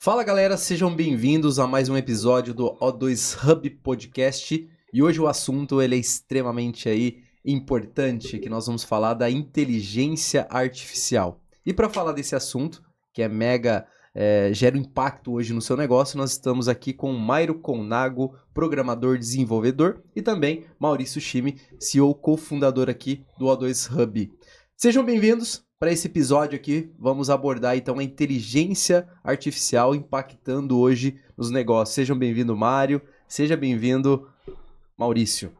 Fala galera, sejam bem-vindos a mais um episódio do O2 Hub Podcast e hoje o assunto ele é extremamente importante, que nós vamos falar da inteligência artificial. E para falar desse assunto, que é gera um impacto hoje no seu negócio, nós estamos aqui com Mairo Colnago, programador desenvolvedor, e também Maurício Shime, CEO cofundador aqui do O2 Hub. Sejam bem-vindos. Para esse episódio aqui, vamos abordar então a inteligência artificial impactando hoje nos negócios. Sejam bem-vindos, Mário. Seja bem-vindo, Maurício.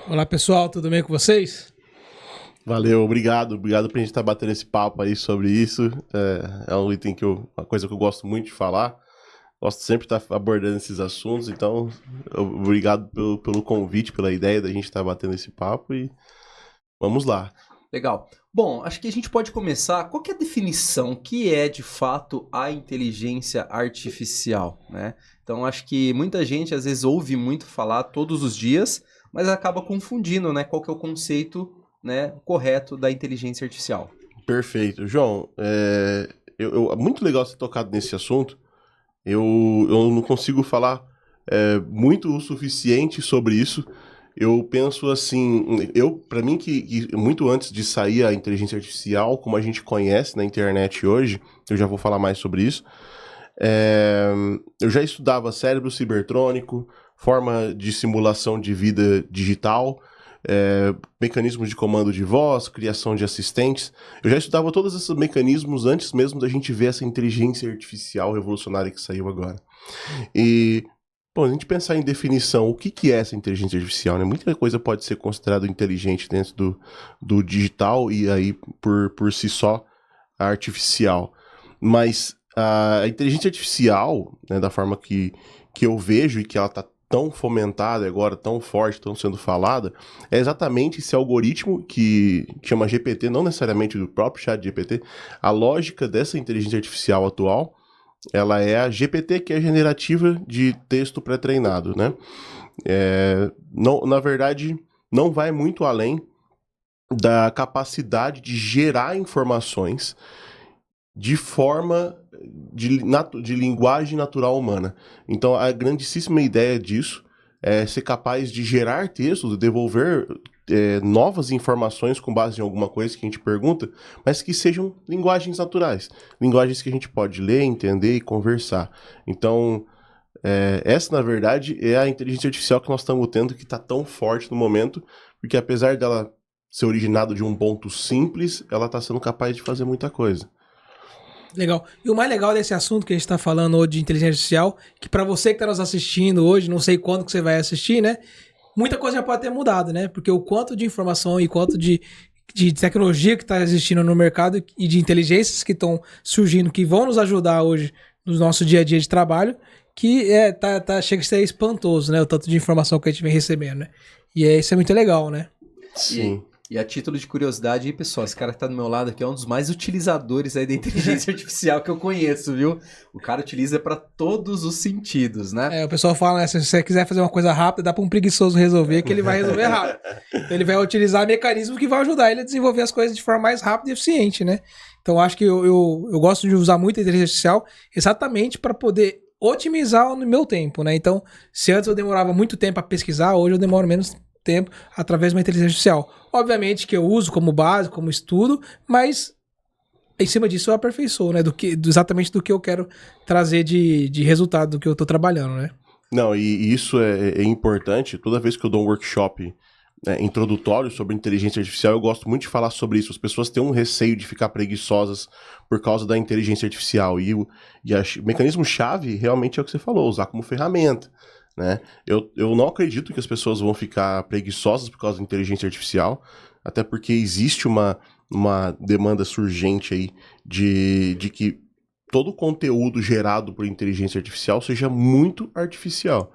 Olá, pessoal. Tudo bem com vocês? Valeu, obrigado. Obrigado por a gente estar batendo esse papo aí sobre isso. É um item uma coisa que eu gosto muito de falar. Gosto sempre de estar abordando esses assuntos. Então, obrigado pelo convite, pela ideia da gente estar batendo esse papo e vamos lá. Legal. Bom, acho que a gente pode começar. Qual que é a definição que é, de fato, a inteligência artificial, né? Então, acho que muita gente, às vezes, ouve muito falar todos os dias, mas acaba confundindo, né? Qual que é o conceito, né, correto da inteligência artificial. Perfeito. João, é muito legal você ter tocado nesse assunto. Eu não consigo falar muito o suficiente sobre isso. Eu penso assim, para mim que muito antes de sair a inteligência artificial, como a gente conhece na internet hoje, eu já vou falar mais sobre isso, eu já estudava cérebro cibertrônico, forma de simulação de vida digital, mecanismos de comando de voz, criação de assistentes. Eu já estudava todos esses mecanismos antes mesmo da gente ver essa inteligência artificial revolucionária que saiu agora. E bom, a gente pensar em definição, o que é essa inteligência artificial, né? Muita coisa pode ser considerada inteligente dentro do digital e aí, por si só, artificial. Mas a inteligência artificial, né, da forma que eu vejo e que ela está tão fomentada agora, tão forte, tão sendo falada, é exatamente esse algoritmo que chama GPT, não necessariamente do próprio chat GPT, a lógica dessa inteligência artificial atual, ela é a GPT, que é generativa de texto pré-treinado, né? Na verdade, não vai muito além da capacidade de gerar informações de forma de linguagem natural humana. Então, a grandíssima ideia disso é ser capaz de gerar textos, devolver novas informações com base em alguma coisa que a gente pergunta, mas que sejam linguagens naturais, linguagens que a gente pode ler, entender e conversar. Então, essa, na verdade, é a inteligência artificial que nós estamos tendo, que está tão forte no momento, porque apesar dela ser originada de um ponto simples, ela está sendo capaz de fazer muita coisa. Legal. E o mais legal desse assunto que a gente está falando hoje de inteligência artificial, que para você que está nos assistindo hoje, não sei quando que você vai assistir, né? Muita coisa já pode ter mudado, né? Porque o quanto de informação e quanto de tecnologia que está existindo no mercado e de inteligências que estão surgindo, que vão nos ajudar hoje no nosso dia a dia de trabalho, que chega a ser espantoso, né? O tanto de informação que a gente vem recebendo, né? E isso é muito legal, né? Sim. E a título de curiosidade aí, pessoal, esse cara que tá do meu lado aqui é um dos mais utilizadores aí da inteligência artificial que eu conheço, viu? O cara utiliza para todos os sentidos, né? O pessoal fala, né, se você quiser fazer uma coisa rápida, dá para um preguiçoso resolver, que ele vai resolver rápido. Então ele vai utilizar mecanismos que vão ajudar ele a desenvolver as coisas de forma mais rápida e eficiente, né? Então acho que eu gosto de usar muito a inteligência artificial exatamente para poder otimizar o meu tempo, né? Então, se antes eu demorava muito tempo para pesquisar, hoje eu demoro menos tempo através de uma inteligência artificial. Obviamente que eu uso como base, como estudo, mas em cima disso eu aperfeiçoo, né? Exatamente do que eu quero trazer de resultado do que eu estou trabalhando, né? Não, e isso é importante. Toda vez que eu dou um workshop introdutório sobre inteligência artificial, eu gosto muito de falar sobre isso. As pessoas têm um receio de ficar preguiçosas por causa da inteligência artificial. E o mecanismo-chave realmente é o que você falou, usar como ferramenta. Né? Eu não acredito que as pessoas vão ficar preguiçosas por causa da inteligência artificial, até porque existe uma demanda surgente aí de que todo o conteúdo gerado por inteligência artificial seja muito artificial.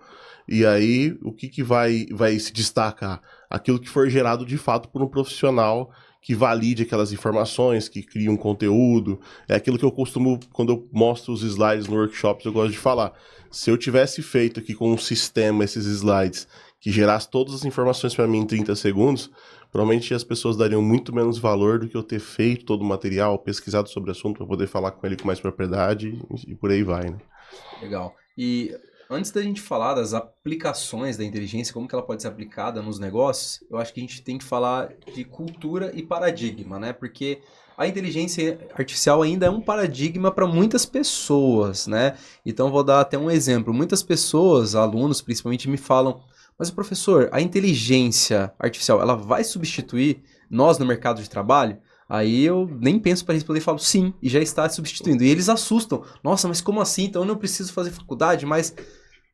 E aí, o que vai se destacar? Aquilo que for gerado de fato por um profissional que valide aquelas informações, que cria um conteúdo. É aquilo que eu costumo, quando eu mostro os slides no workshops, eu gosto de falar. Se eu tivesse feito aqui com um sistema esses slides que gerasse todas as informações para mim em 30 segundos, provavelmente as pessoas dariam muito menos valor do que eu ter feito todo o material, pesquisado sobre o assunto para poder falar com ele com mais propriedade e por aí vai, né? Legal. E antes da gente falar das aplicações da inteligência, como que ela pode ser aplicada nos negócios, eu acho que a gente tem que falar de cultura e paradigma, né? Porque a inteligência artificial ainda é um paradigma para muitas pessoas, né? Então, vou dar até um exemplo. Muitas pessoas, alunos principalmente, me falam: mas, professor, a inteligência artificial, ela vai substituir nós no mercado de trabalho? Aí eu nem penso para responder e falo sim, e já está substituindo. E eles assustam. Nossa, mas como assim? Então eu não preciso fazer faculdade, mas,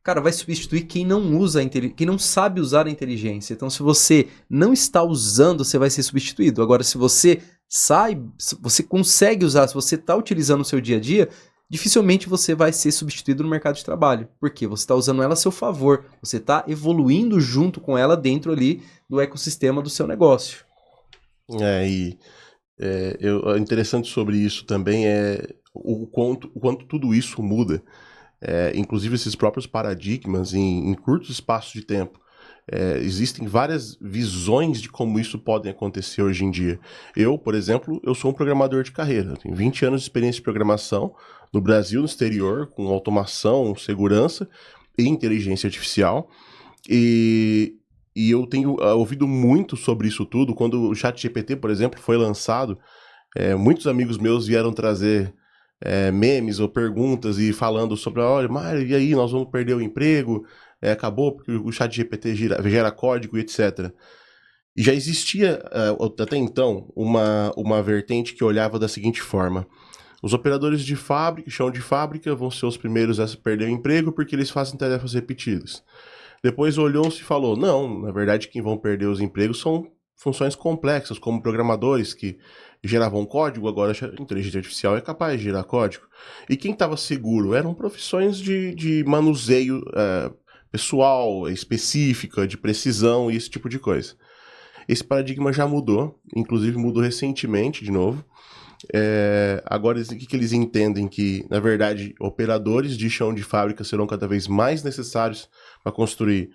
cara, vai substituir quem não usa quem não sabe usar a inteligência. Então, se você não está usando, você vai ser substituído. Agora, se você se você consegue usar, se você está utilizando no seu dia a dia, dificilmente você vai ser substituído no mercado de trabalho. Por quê? Você está usando ela a seu favor. Você está evoluindo junto com ela dentro ali do ecossistema do seu negócio. Interessante sobre isso também é o quanto tudo isso muda. Inclusive esses próprios paradigmas em curtos espaços de tempo. Existem várias visões de como isso pode acontecer hoje em dia. Eu, por exemplo, eu sou um programador de carreira. Eu tenho 20 anos de experiência de programação no Brasil, no exterior, com automação, segurança e inteligência artificial. E eu tenho ouvido muito sobre isso tudo. Quando o ChatGPT, por exemplo, foi lançado, muitos amigos meus vieram trazer memes ou perguntas e falando sobre: olha, Mário, e aí, nós vamos perder o emprego? Acabou porque o ChatGPT gera código e etc. E já existia, até então, uma vertente que olhava da seguinte forma: os operadores de fábrica, chão de fábrica, vão ser os primeiros a perder o emprego porque eles fazem tarefas repetidas. Depois olhou-se e falou: não, na verdade quem vão perder os empregos são funções complexas, como programadores que geravam código, agora a inteligência artificial é capaz de gerar código. E quem estava seguro eram profissões de manuseio pessoal, específica, de precisão e esse tipo de coisa. Esse paradigma já mudou, inclusive mudou recentemente de novo. Agora, o que eles entendem? Que, na verdade, operadores de chão de fábrica serão cada vez mais necessários para construir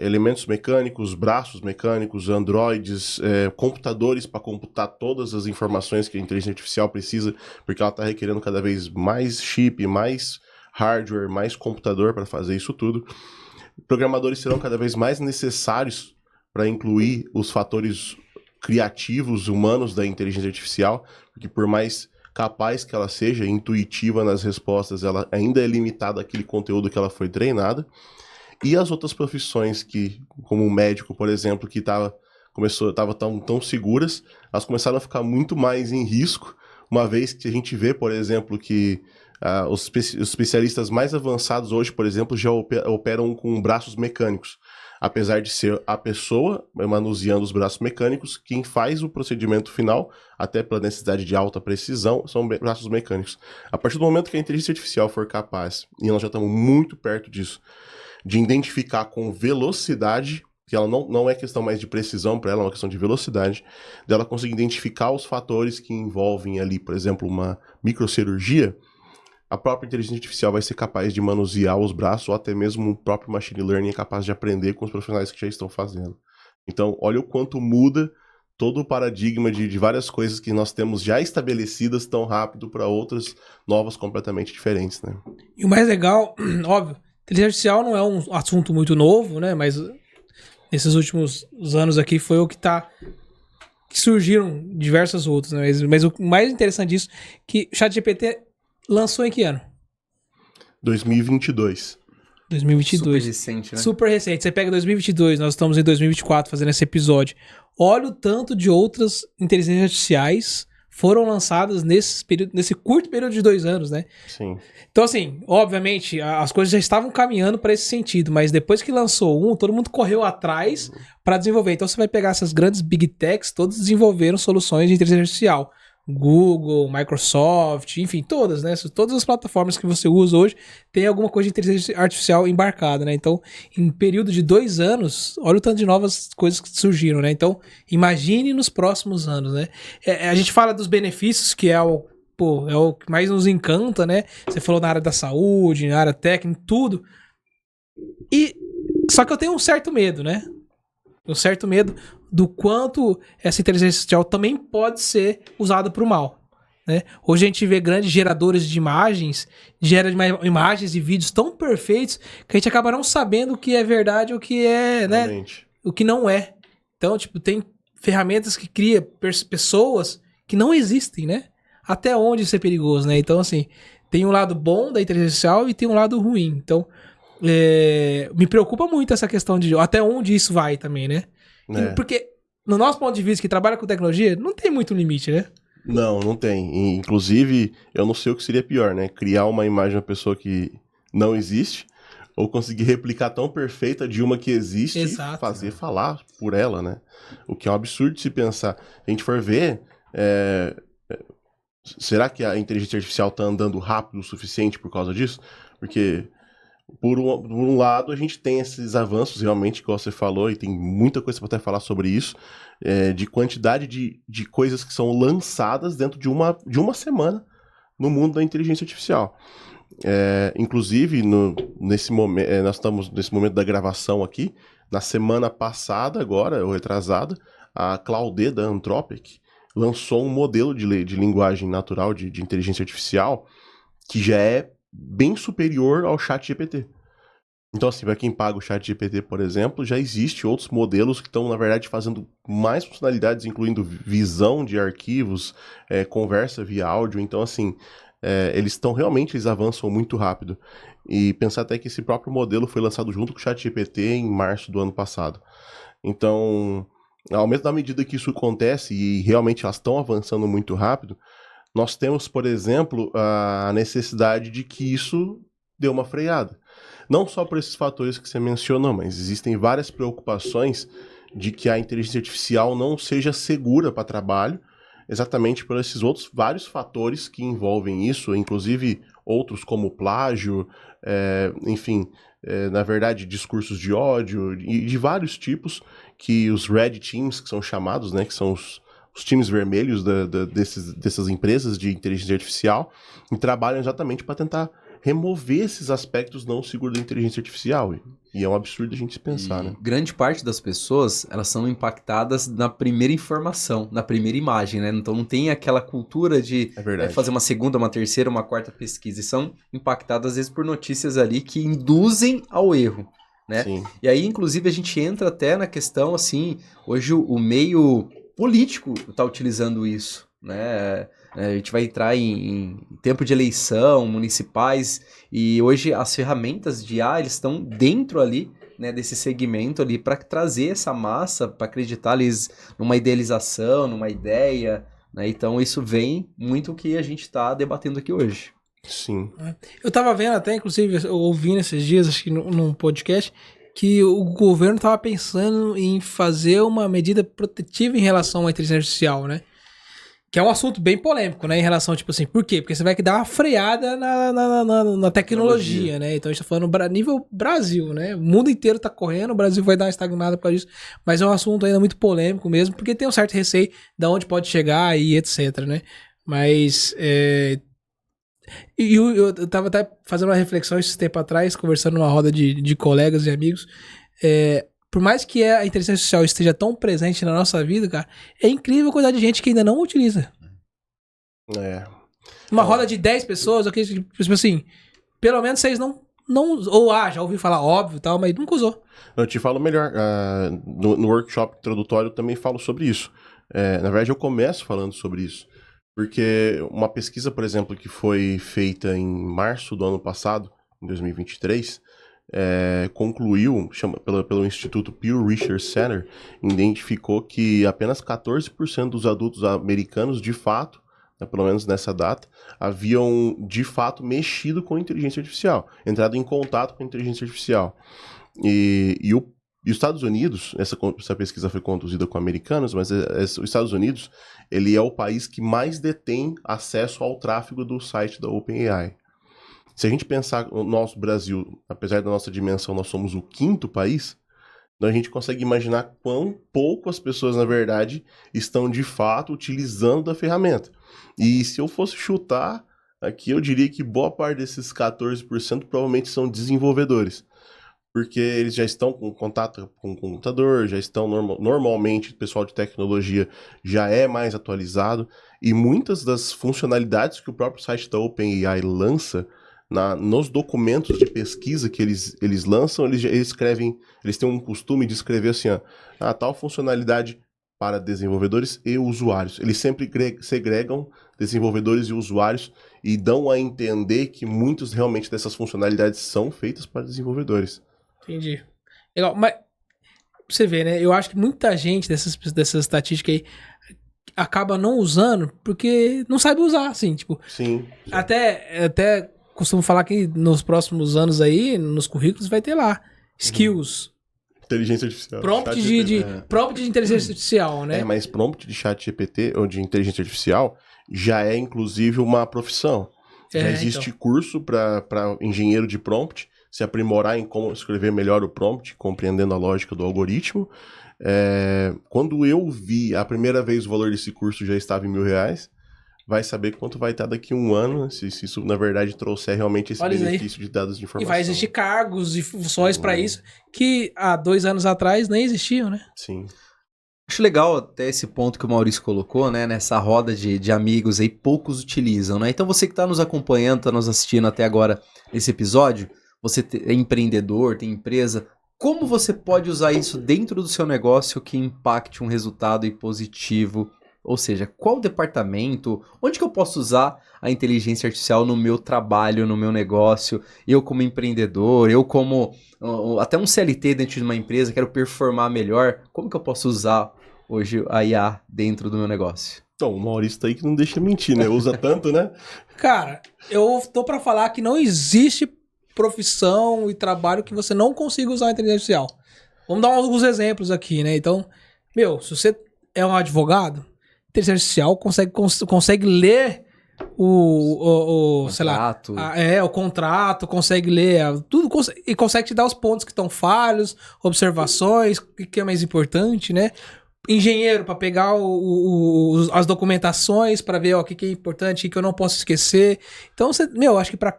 elementos mecânicos, braços mecânicos, androides, computadores para computar todas as informações que a inteligência artificial precisa, porque ela está requerendo cada vez mais chip, mais hardware, mais computador para fazer isso tudo. Programadores serão cada vez mais necessários para incluir os fatores criativos humanos da inteligência artificial, porque por mais capaz que ela seja, intuitiva nas respostas, ela ainda é limitada àquele conteúdo que ela foi treinada. E as outras profissões que, como o médico, por exemplo, que estavam tão seguras, elas começaram a ficar muito mais em risco, uma vez que a gente vê, por exemplo, que os especialistas mais avançados hoje, por exemplo, já operam com braços mecânicos. Apesar de ser a pessoa manuseando os braços mecânicos, quem faz o procedimento final, até pela necessidade de alta precisão, são braços mecânicos. A partir do momento que a inteligência artificial for capaz, e nós já estamos muito perto disso, de identificar com velocidade, que ela não é questão mais de precisão para ela, é uma questão de velocidade, dela conseguir identificar os fatores que envolvem ali, por exemplo, uma microcirurgia, a própria inteligência artificial vai ser capaz de manusear os braços, ou até mesmo o próprio machine learning é capaz de aprender com os profissionais que já estão fazendo. Então, olha o quanto muda todo o paradigma de várias coisas que nós temos já estabelecidas tão rápido para outras novas completamente diferentes, né? E o mais legal, óbvio, inteligência artificial não é um assunto muito novo, né? Mas nesses últimos anos aqui foi o que surgiram diversas outras, né? Mas o mais interessante disso é que o ChatGPT lançou em que ano? 2022. 2022. Super recente, né? Super recente. Você pega 2022, nós estamos em 2024 fazendo esse episódio. Olha o tanto de outras inteligências artificiais foram lançadas nesse curto período de 2 anos, né? Sim. Então, assim, obviamente, as coisas já estavam caminhando para esse sentido, mas depois que lançou todo mundo correu atrás para desenvolver. Então, você vai pegar essas grandes big techs, todos desenvolveram soluções de inteligência artificial. Google, Microsoft, enfim, todas, né? Todas as plataformas que você usa hoje tem alguma coisa de inteligência artificial embarcada, né? Então, em período de 2 anos, olha o tanto de novas coisas que surgiram, né? Então, imagine nos próximos anos, né? A gente fala dos benefícios, que é o que mais nos encanta, né? Você falou na área da saúde, na área técnica, tudo. Só que eu tenho um certo medo, né? Um certo medo do quanto essa inteligência artificial também pode ser usada para o mal, né? Hoje a gente vê grandes geradores de imagens, gera imagens e vídeos tão perfeitos que a gente acaba não sabendo o que é verdade ou o que é, né? Realmente. O que não é. Então, tipo, tem ferramentas que criam pessoas que não existem, né? Até onde isso é perigoso, né? Então, assim, tem um lado bom da inteligência artificial e tem um lado ruim. Então, me preocupa muito essa questão de até onde isso vai também, né? Porque, no nosso ponto de vista, que trabalha com tecnologia, não tem muito limite, né? Não tem. Inclusive, eu não sei o que seria pior, né? Criar uma imagem de uma pessoa que não existe, ou conseguir replicar tão perfeita de uma que existe e fazer falar por ela, né? O que é um absurdo de se pensar. Se a gente for ver, será que a inteligência artificial está andando rápido o suficiente por causa disso? Porque, por um lado, a gente tem esses avanços, realmente, como você falou, e tem muita coisa para até falar sobre isso, de quantidade de coisas que são lançadas dentro de uma semana no mundo da inteligência artificial. Inclusive, nesse momento, nós estamos nesse momento da gravação aqui, na semana passada, agora, ou retrasada, a Claude da Anthropic lançou um modelo de linguagem natural de inteligência artificial que já é bem superior ao ChatGPT. Então, assim, para quem paga o ChatGPT, por exemplo, já existe outros modelos que estão, na verdade, fazendo mais funcionalidades, incluindo visão de arquivos, conversa via áudio. Então, assim, eles avançam muito rápido. E pensar até que esse próprio modelo foi lançado junto com o ChatGPT em março do ano passado. Então, na medida que isso acontece, e realmente elas estão avançando muito rápido, nós temos, por exemplo, a necessidade de que isso dê uma freada. Não só por esses fatores que você mencionou, mas existem várias preocupações de que a inteligência artificial não seja segura para trabalho, exatamente por esses outros vários fatores que envolvem isso, inclusive outros como plágio, na verdade, discursos de ódio, e de vários tipos, que os Red Teams, que são chamados, né, que são os times vermelhos dessas empresas de inteligência artificial, e trabalham exatamente para tentar remover esses aspectos não seguros da inteligência artificial. E é um absurdo a gente pensar, né? Grande parte das pessoas, elas são impactadas na primeira informação, na primeira imagem, né? Então não tem aquela cultura de fazer uma segunda, uma terceira, uma quarta pesquisa. E são impactadas, às vezes, por notícias ali que induzem ao erro, né? Sim. E aí, inclusive, a gente entra até na questão, assim, hoje o meio político está utilizando isso, né? A gente vai entrar em tempo de eleição, municipais, e hoje as ferramentas de IA, eles estão dentro ali, né, desse segmento ali, para trazer essa massa, para acreditar eles numa idealização, numa ideia, né? Então isso vem muito o que a gente está debatendo aqui hoje. Sim. Eu tava vendo até, inclusive, ouvindo esses dias, acho que num podcast, que o governo estava pensando em fazer uma medida protetiva em relação à inteligência artificial, né? Que é um assunto bem polêmico, né? Em relação, tipo assim, por quê? Porque você vai dar uma freada na tecnologia, né? Então a gente tá falando nível Brasil, né? O mundo inteiro tá correndo, o Brasil vai dar uma estagnada por causa disso. Mas é um assunto ainda muito polêmico mesmo, porque tem um certo receio de onde pode chegar e etc, né? Mas, eu tava até fazendo uma reflexão esse tempo atrás, conversando numa roda de colegas e amigos, por mais que a inteligência artificial esteja tão presente na nossa vida, cara, é incrível a quantidade de gente que ainda não utiliza. Uma roda de 10 pessoas, tipo assim, pelo menos vocês não ou já ouviu falar, óbvio e tal, mas nunca usou. Eu te falo melhor, no workshop introdutório eu também falo sobre isso. Na verdade eu começo falando sobre isso, porque uma pesquisa, por exemplo, que foi feita em março do ano passado, em 2023, concluiu, pelo Instituto Pew Research Center, identificou que apenas 14% dos adultos americanos, de fato, pelo menos nessa data, haviam, de fato, mexido com inteligência artificial, entrado em contato com inteligência artificial. E os Estados Unidos, essa pesquisa foi conduzida com americanos, mas os Estados Unidos, ele é o país que mais detém acesso ao tráfego do site da OpenAI. Se a gente pensar no nosso Brasil, apesar da nossa dimensão, nós somos o 5º país, então a gente consegue imaginar quão pouco as pessoas, na verdade, estão de fato utilizando da ferramenta. E se eu fosse chutar, aqui eu diria que boa parte desses 14% provavelmente são desenvolvedores. porque eles já estão com contato com o computador, já estão normalmente o pessoal de tecnologia já é mais atualizado, e muitas das funcionalidades que o próprio site da OpenAI lança nos documentos de pesquisa que eles lançam, eles escrevem, eles têm um costume de escrever assim, ó, tal funcionalidade para desenvolvedores e usuários. Eles sempre segregam desenvolvedores e usuários e dão a entender que muitos realmente dessas funcionalidades são feitas para desenvolvedores. Entendi. Legal, mas você vê, né? Eu acho que muita gente dessas estatísticas aí acaba não usando porque não sabe usar, assim, tipo. Sim. Até costumo falar que nos próximos anos aí, nos currículos, vai ter lá skills. Inteligência artificial. Prompt de inteligência artificial, né? Mas prompt de chat GPT ou de inteligência artificial já é, inclusive, uma profissão. Já existe curso para engenheiro de prompt se aprimorar em como escrever melhor o prompt, compreendendo a lógica do algoritmo. Quando eu vi a primeira vez o valor desse curso já estava em R$1.000, vai saber quanto vai estar daqui a um ano, se isso, na verdade, trouxer realmente esse benefício de dados de informação. E vai existir cargos e funções para isso que há 2 anos atrás nem existiam, né? Sim. Acho legal até esse ponto que o Maurício colocou, né? Nessa roda de amigos aí, poucos utilizam, né? Então você que está nos acompanhando, está nos assistindo até agora esse episódio, você é empreendedor, tem empresa, como você pode usar isso dentro do seu negócio que impacte um resultado aí positivo? Ou seja, qual departamento, onde que eu posso usar a inteligência artificial no meu trabalho, no meu negócio? Eu como empreendedor, eu como até um CLT dentro de uma empresa, quero performar melhor. Como que eu posso usar hoje a IA dentro do meu negócio? Então, o Maurício tá aí que não deixa mentir, né? Usa tanto, né? Cara, eu tô para falar que não existe profissão e trabalho que você não consiga usar a inteligência artificial. Vamos dar alguns exemplos aqui, né? Então, se você é um advogado, a inteligência artificial consegue ler o contrato. Sei lá, o contrato, consegue ler tudo e consegue te dar os pontos que estão falhos, observações, o que é mais importante, né? Engenheiro para pegar as documentações para ver o que é importante, o que eu não posso esquecer. Então, acho que para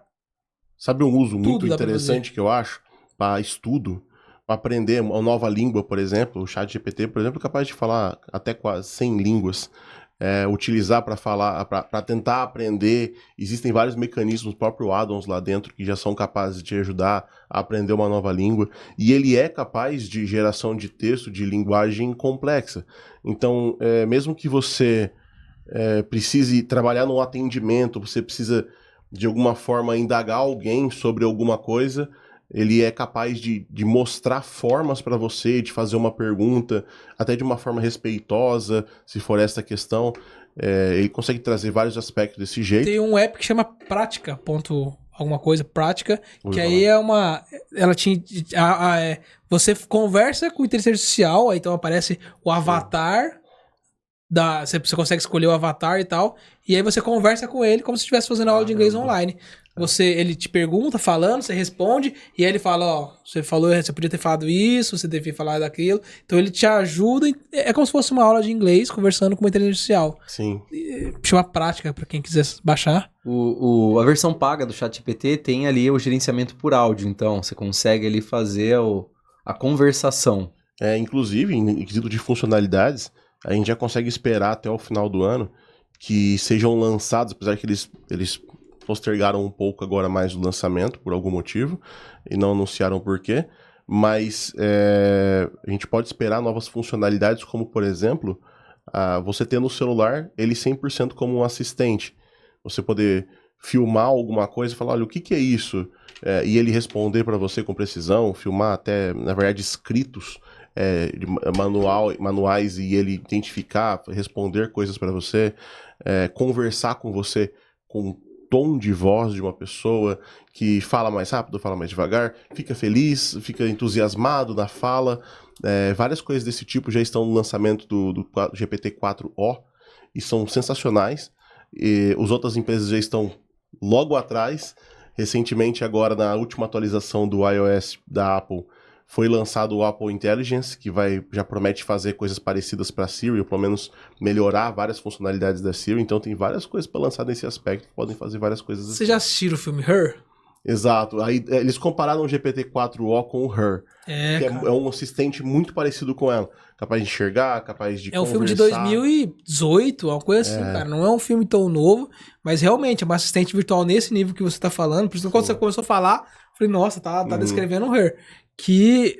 sabe um uso muito interessante que eu acho para estudo, para aprender uma nova língua, por exemplo, o ChatGPT, por exemplo, é capaz de falar até quase 100 línguas. Utilizar para falar, para tentar aprender. Existem vários mecanismos, o próprio addons lá dentro, que já são capazes de te ajudar a aprender uma nova língua. E ele é capaz de geração de texto de linguagem complexa. Então, mesmo que você precise trabalhar num atendimento, você precisa, de alguma forma, indagar alguém sobre alguma coisa, ele é capaz de mostrar formas para você, de fazer uma pergunta, até de uma forma respeitosa, se for essa questão. Ele consegue trazer vários aspectos desse jeito. Tem um app que chama Prática, alguma coisa, Prática, que aí é uma... Ela tinha... você conversa com inteligência artificial, aí então aparece o avatar... Você consegue escolher o avatar e tal, e aí você conversa com ele como se estivesse fazendo aula de inglês online. Ele te pergunta, falando, você responde, e aí ele fala, você podia ter falado isso, você devia falar daquilo. Então ele te ajuda, é como se fosse uma aula de inglês conversando com uma inteligência artificial. Sim. Chama Prática, para quem quiser baixar. A versão paga do ChatGPT tem ali o gerenciamento por áudio, então você consegue ali fazer a conversação. Inclusive, em quesito de funcionalidades, a gente já consegue esperar até o final do ano que sejam lançados, apesar que eles postergaram um pouco agora mais o lançamento, por algum motivo, e não anunciaram por quê, mas a gente pode esperar novas funcionalidades, como, por exemplo, você ter no celular ele 100% como um assistente. Você poder filmar alguma coisa e falar, olha, o que é isso? E ele responder para você com precisão, filmar até, na verdade, escritos, manuais, e ele identificar, responder coisas para você, conversar com você com tom de voz de uma pessoa que fala mais rápido, fala mais devagar, fica feliz, fica entusiasmado na fala. Várias coisas desse tipo já estão no lançamento do GPT-4o e são sensacionais. E as outras empresas já estão logo atrás. Recentemente, agora, na última atualização do iOS da Apple, foi lançado o Apple Intelligence, que já promete fazer coisas parecidas para a Siri, ou pelo menos melhorar várias funcionalidades da Siri. Então tem várias coisas para lançar nesse aspecto, podem fazer várias coisas assim. Vocês já assistiram o filme Her? Exato. Aí eles compararam o GPT-4o com o Her, que cara. é um assistente muito parecido com ela. Capaz de enxergar, capaz de É um conversar. filme de 2018, uma coisa assim, cara. Não é um filme tão novo, mas realmente é uma assistente virtual nesse nível que você tá falando. Por isso que quando você começou a falar, eu falei, nossa, tá descrevendo o Her. Que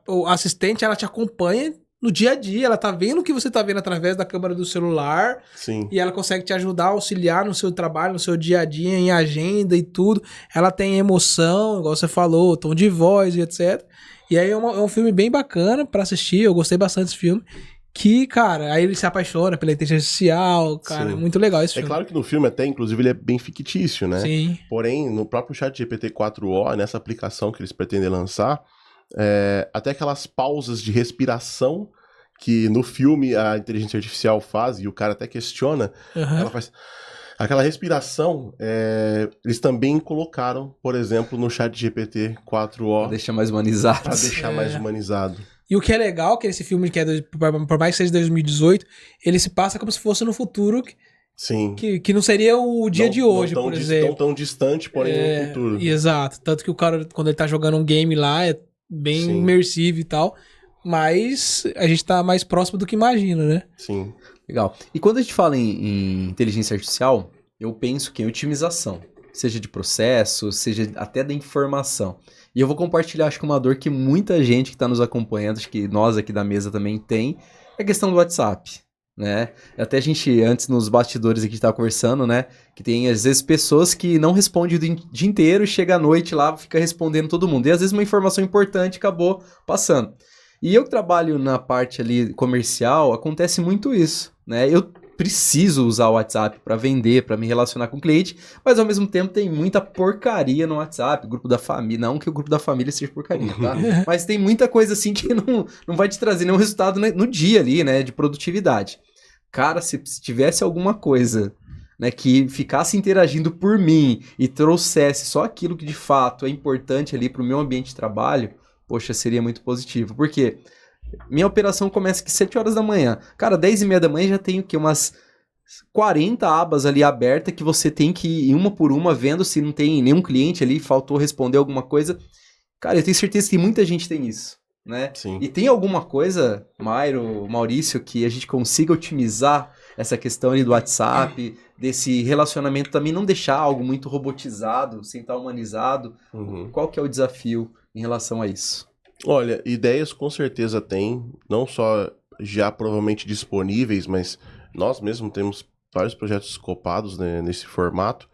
o assistente, ela te acompanha no dia a dia, ela tá vendo o que você tá vendo através da câmera do celular. Sim. E ela consegue te ajudar, auxiliar no seu trabalho, no seu dia a dia, em agenda e tudo. Ela tem emoção, igual você falou, tom de voz e etc. E aí é um filme bem bacana pra assistir, eu gostei bastante desse filme. Que, cara, aí ele se apaixona pela inteligência artificial, cara, Sim. é muito legal esse É filme. claro que no filme até, inclusive, ele é bem fictício, né? Sim. Porém, no próprio chat GPT-4o, nessa aplicação que eles pretendem lançar, até aquelas pausas de respiração que no filme a inteligência artificial faz, e o cara até questiona, ela faz... Aquela respiração, eles também colocaram, por exemplo, no chat GPT-4o. Pra deixar mais humanizado. Pra deixar mais humanizado. E o que é legal, que esse filme, por mais que seja de 2018, ele se passa como se fosse no futuro, Sim. que não seria o dia de hoje, por exemplo. Não tão distante, porém no futuro. Exato. Tanto que o cara, quando ele tá jogando um game lá, é bem imersivo e tal. Mas a gente tá mais próximo do que imagina, né? Sim. Legal. E quando a gente fala em inteligência artificial, eu penso que em otimização, seja de processo, seja até da informação. E eu vou compartilhar, acho que uma dor que muita gente que está nos acompanhando, acho que nós aqui da mesa também tem, é a questão do WhatsApp, né? Até a gente, antes nos bastidores aqui, estava conversando, né? Que tem, às vezes, pessoas que não respondem o dia inteiro, chega à noite lá, fica respondendo todo mundo. E, às vezes, uma informação importante acabou passando. E eu que trabalho na parte ali comercial, acontece muito isso, né? Eu preciso usar o WhatsApp para vender, para me relacionar com o cliente, mas ao mesmo tempo tem muita porcaria no WhatsApp, grupo da família, não que o grupo da família seja porcaria, tá? Mas tem muita coisa assim que não vai te trazer nenhum resultado no dia ali, né, de produtividade. Cara, se tivesse alguma coisa, né, que ficasse interagindo por mim e trouxesse só aquilo que de fato é importante ali para o meu ambiente de trabalho, poxa, seria muito positivo. Por quê? Minha operação começa aqui 7 horas da manhã. Cara, 10h30 da manhã já tem o quê? Umas 40 abas ali abertas que você tem que ir uma por uma vendo se não tem nenhum cliente ali, faltou responder alguma coisa. Cara, eu tenho certeza que muita gente tem isso, né? Sim. E tem alguma coisa, Mairo, Maurício, que a gente consiga otimizar essa questão ali do WhatsApp, desse relacionamento também não deixar algo muito robotizado, sem estar humanizado? Qual que é o desafio em relação a isso? Olha, ideias com certeza tem, não só já provavelmente disponíveis, mas nós mesmos temos vários projetos escopados, né, nesse formato.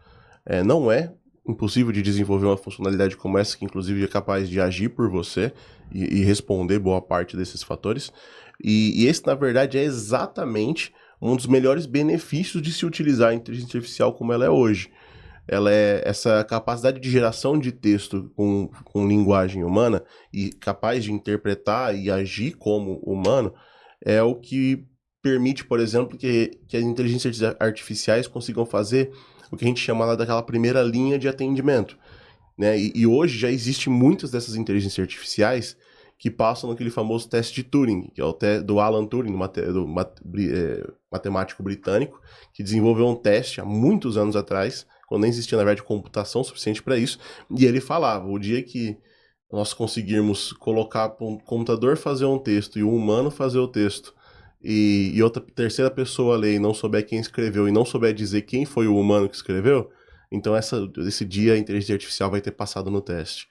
Não é impossível de desenvolver uma funcionalidade como essa, que inclusive é capaz de agir por você e responder boa parte desses fatores. E esse, na verdade, é exatamente um dos melhores benefícios de se utilizar a inteligência artificial como ela é hoje. Ela é essa capacidade de geração de texto com linguagem humana e capaz de interpretar e agir como humano, é o que permite, por exemplo, que as inteligências artificiais consigam fazer o que a gente chama lá daquela primeira linha de atendimento, né? E hoje já existe muitas dessas inteligências artificiais que passam naquele famoso teste de Turing, que é o do Alan Turing, do matemático britânico, que desenvolveu um teste há muitos anos atrás, quando nem existia, na verdade, computação suficiente para isso, e ele falava, o dia que nós conseguirmos colocar para um computador fazer um texto e um humano fazer o texto, e outra terceira pessoa ler e não souber quem escreveu e não souber dizer quem foi o humano que escreveu, então esse dia a inteligência artificial vai ter passado no teste.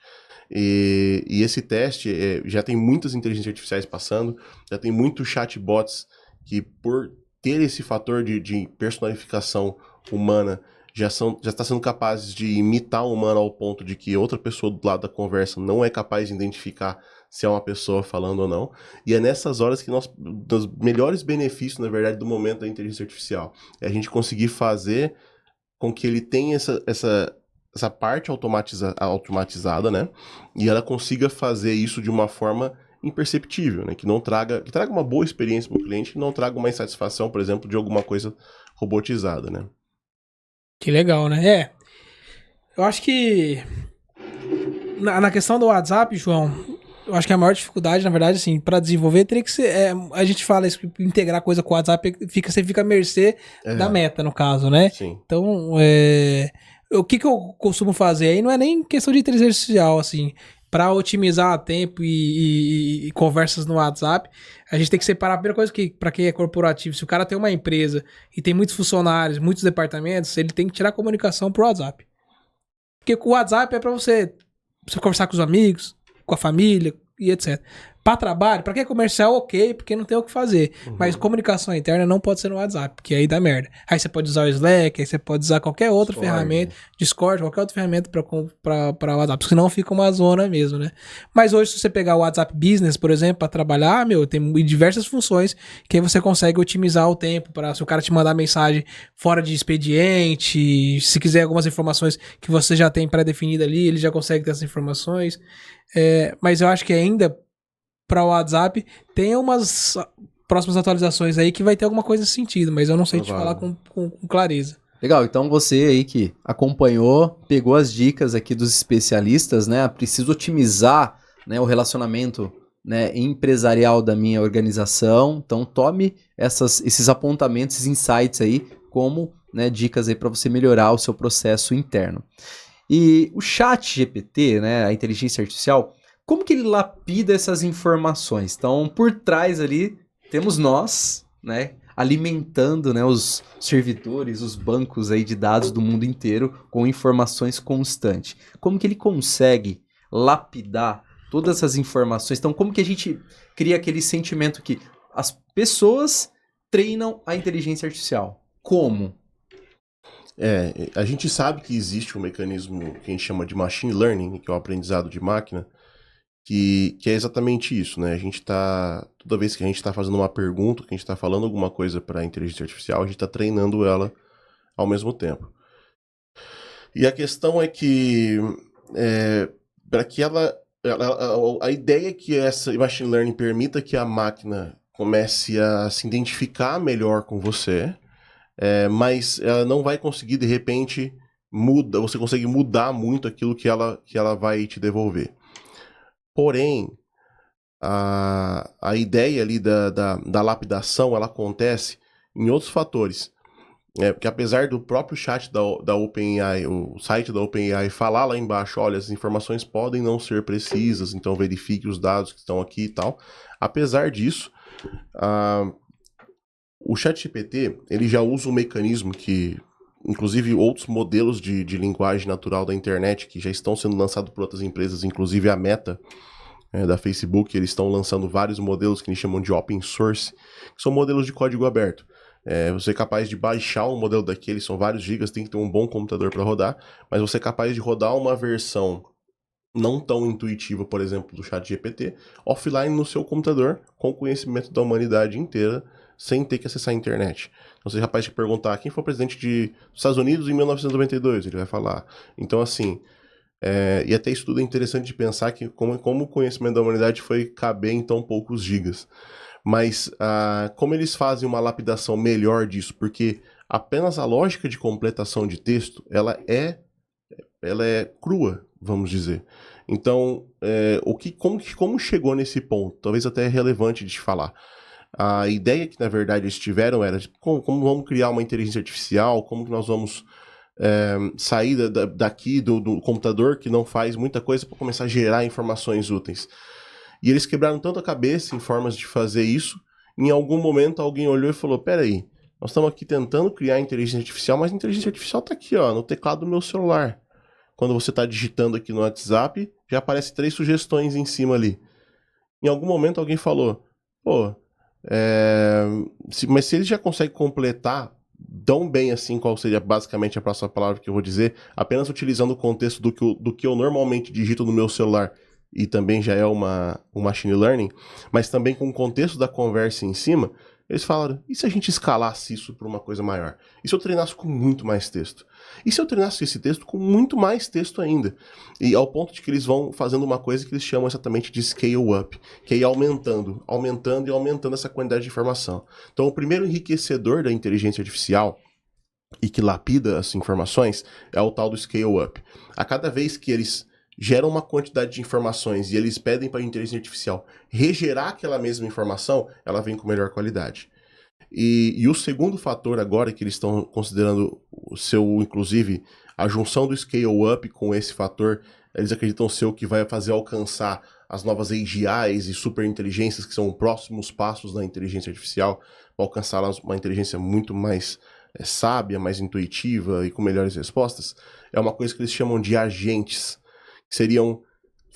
E esse teste, já tem muitas inteligências artificiais passando, já tem muitos chatbots que, por ter esse fator de personificação humana, já está sendo capazes de imitar o humano ao ponto de que outra pessoa do lado da conversa não é capaz de identificar se é uma pessoa falando ou não. E é nessas horas que dos melhores benefícios, na verdade, do momento da inteligência artificial, é a gente conseguir fazer com que ele tenha essa parte automatizada, né? E ela consiga fazer isso de uma forma imperceptível, né? Que traga uma boa experiência para o cliente, que não traga uma insatisfação, por exemplo, de alguma coisa robotizada, né? Que legal, né? Eu acho que na questão do WhatsApp, João, eu acho que a maior dificuldade, na verdade, assim, para desenvolver, teria que ser. A gente fala isso, integrar coisa com o WhatsApp, você fica à mercê da meta, no caso, né? Sim. Então, O que eu costumo fazer aí não é nem questão de inteligência artificial, assim, para otimizar tempo e conversas no WhatsApp, a gente tem que separar a primeira coisa que, para quem é corporativo, se o cara tem uma empresa e tem muitos funcionários, muitos departamentos, ele tem que tirar a comunicação pro WhatsApp. Porque o WhatsApp é para você conversar com os amigos, com a família e etc. Para trabalho, para quem é comercial, ok, porque não tem o que fazer. Mas comunicação interna não pode ser no WhatsApp, porque aí dá merda. Aí você pode usar o Slack, aí você pode usar qualquer outra ferramenta, Discord, qualquer outra ferramenta para WhatsApp, senão fica uma zona mesmo, né? Mas hoje, se você pegar o WhatsApp Business, por exemplo, para trabalhar, tem diversas funções que aí você consegue otimizar o tempo para se o cara te mandar mensagem fora de expediente, se quiser algumas informações que você já tem pré-definida ali, ele já consegue ter essas informações. Mas eu acho que ainda para o WhatsApp tem umas próximas atualizações aí que vai ter alguma coisa nesse sentido, mas eu não sei te falar com clareza. Legal, então você aí que acompanhou, pegou as dicas aqui dos especialistas, né? Preciso otimizar, né, o relacionamento, né, empresarial da minha organização, então tome esses apontamentos, esses insights aí como, né, dicas aí para você melhorar o seu processo interno. E o ChatGPT, né, a inteligência artificial, como que ele lapida essas informações? Então, por trás ali, temos nós, né, alimentando, né, os servidores, os bancos aí de dados do mundo inteiro com informações constantes. Como que ele consegue lapidar todas essas informações? Então, como que a gente cria aquele sentimento que as pessoas treinam a inteligência artificial? Como? A gente sabe que existe um mecanismo que a gente chama de machine learning, que é o aprendizado de máquina, que é exatamente isso, né? Toda vez que a gente está fazendo uma pergunta, que a gente está falando alguma coisa para a inteligência artificial, a gente está treinando ela ao mesmo tempo. E a questão é que, para que a ideia é que essa machine learning permita que a máquina comece a se identificar melhor com você, mas ela não vai conseguir, de repente, você consegue mudar muito aquilo que ela vai te devolver. Porém, a ideia ali da lapidação, ela acontece em outros fatores. Porque apesar do próprio chat da OpenAI, o site da OpenAI falar lá embaixo, olha, as informações podem não ser precisas, então verifique os dados que estão aqui e tal. Apesar disso, o ChatGPT, ele já usa um mecanismo que, inclusive, outros modelos de linguagem natural da internet que já estão sendo lançados por outras empresas, inclusive a Meta, da Facebook, eles estão lançando vários modelos que eles chamam de open source, que são modelos de código aberto. Você é capaz de baixar um modelo daquele, são vários gigas, tem que ter um bom computador para rodar, mas você é capaz de rodar uma versão não tão intuitiva, por exemplo, do ChatGPT, offline no seu computador, com conhecimento da humanidade inteira, sem ter que acessar a internet. Então você é capaz de perguntar quem foi o presidente dos Estados Unidos em 1992, ele vai falar. Então, assim, e até isso tudo é interessante de pensar que como o conhecimento da humanidade foi caber em tão poucos gigas. Mas como eles fazem uma lapidação melhor disso? Porque apenas a lógica de completação de texto, ela é crua, vamos dizer. Então, como chegou nesse ponto? Talvez até é relevante de te falar. A ideia que, na verdade, eles tiveram era de como vamos criar uma inteligência artificial, como que nós vamos sair daqui do computador que não faz muita coisa para começar a gerar informações úteis. E eles quebraram tanto a cabeça em formas de fazer isso, em algum momento alguém olhou e falou, peraí, nós estamos aqui tentando criar inteligência artificial, mas a inteligência artificial está aqui, ó, no teclado do meu celular. Quando você está digitando aqui no WhatsApp, já aparece 3 sugestões em cima ali. Em algum momento alguém falou, mas se ele já consegue completar tão bem assim, qual seria basicamente a próxima palavra que eu vou dizer, apenas utilizando o contexto do que eu normalmente digito no meu celular, e também já é um machine learning, mas também com o contexto da conversa em cima, eles falaram, e se a gente escalasse isso para uma coisa maior? E se eu treinasse com muito mais texto? E se eu treinasse esse texto com muito mais texto ainda? E ao ponto de que eles vão fazendo uma coisa que eles chamam exatamente de scale up, que é ir aumentando essa quantidade de informação. Então o primeiro enriquecedor da inteligência artificial e que lapida as informações é o tal do scale up. A cada vez que eles geram uma quantidade de informações e eles pedem para a inteligência artificial regerar aquela mesma informação, ela vem com melhor qualidade. E o segundo fator agora que eles estão considerando inclusive, a junção do scale-up com esse fator, eles acreditam ser o que vai fazer alcançar as novas AGIs e superinteligências, que são os próximos passos da inteligência artificial, para alcançar uma inteligência muito mais sábia, mais intuitiva e com melhores respostas. É uma coisa que eles chamam de agentes, que seriam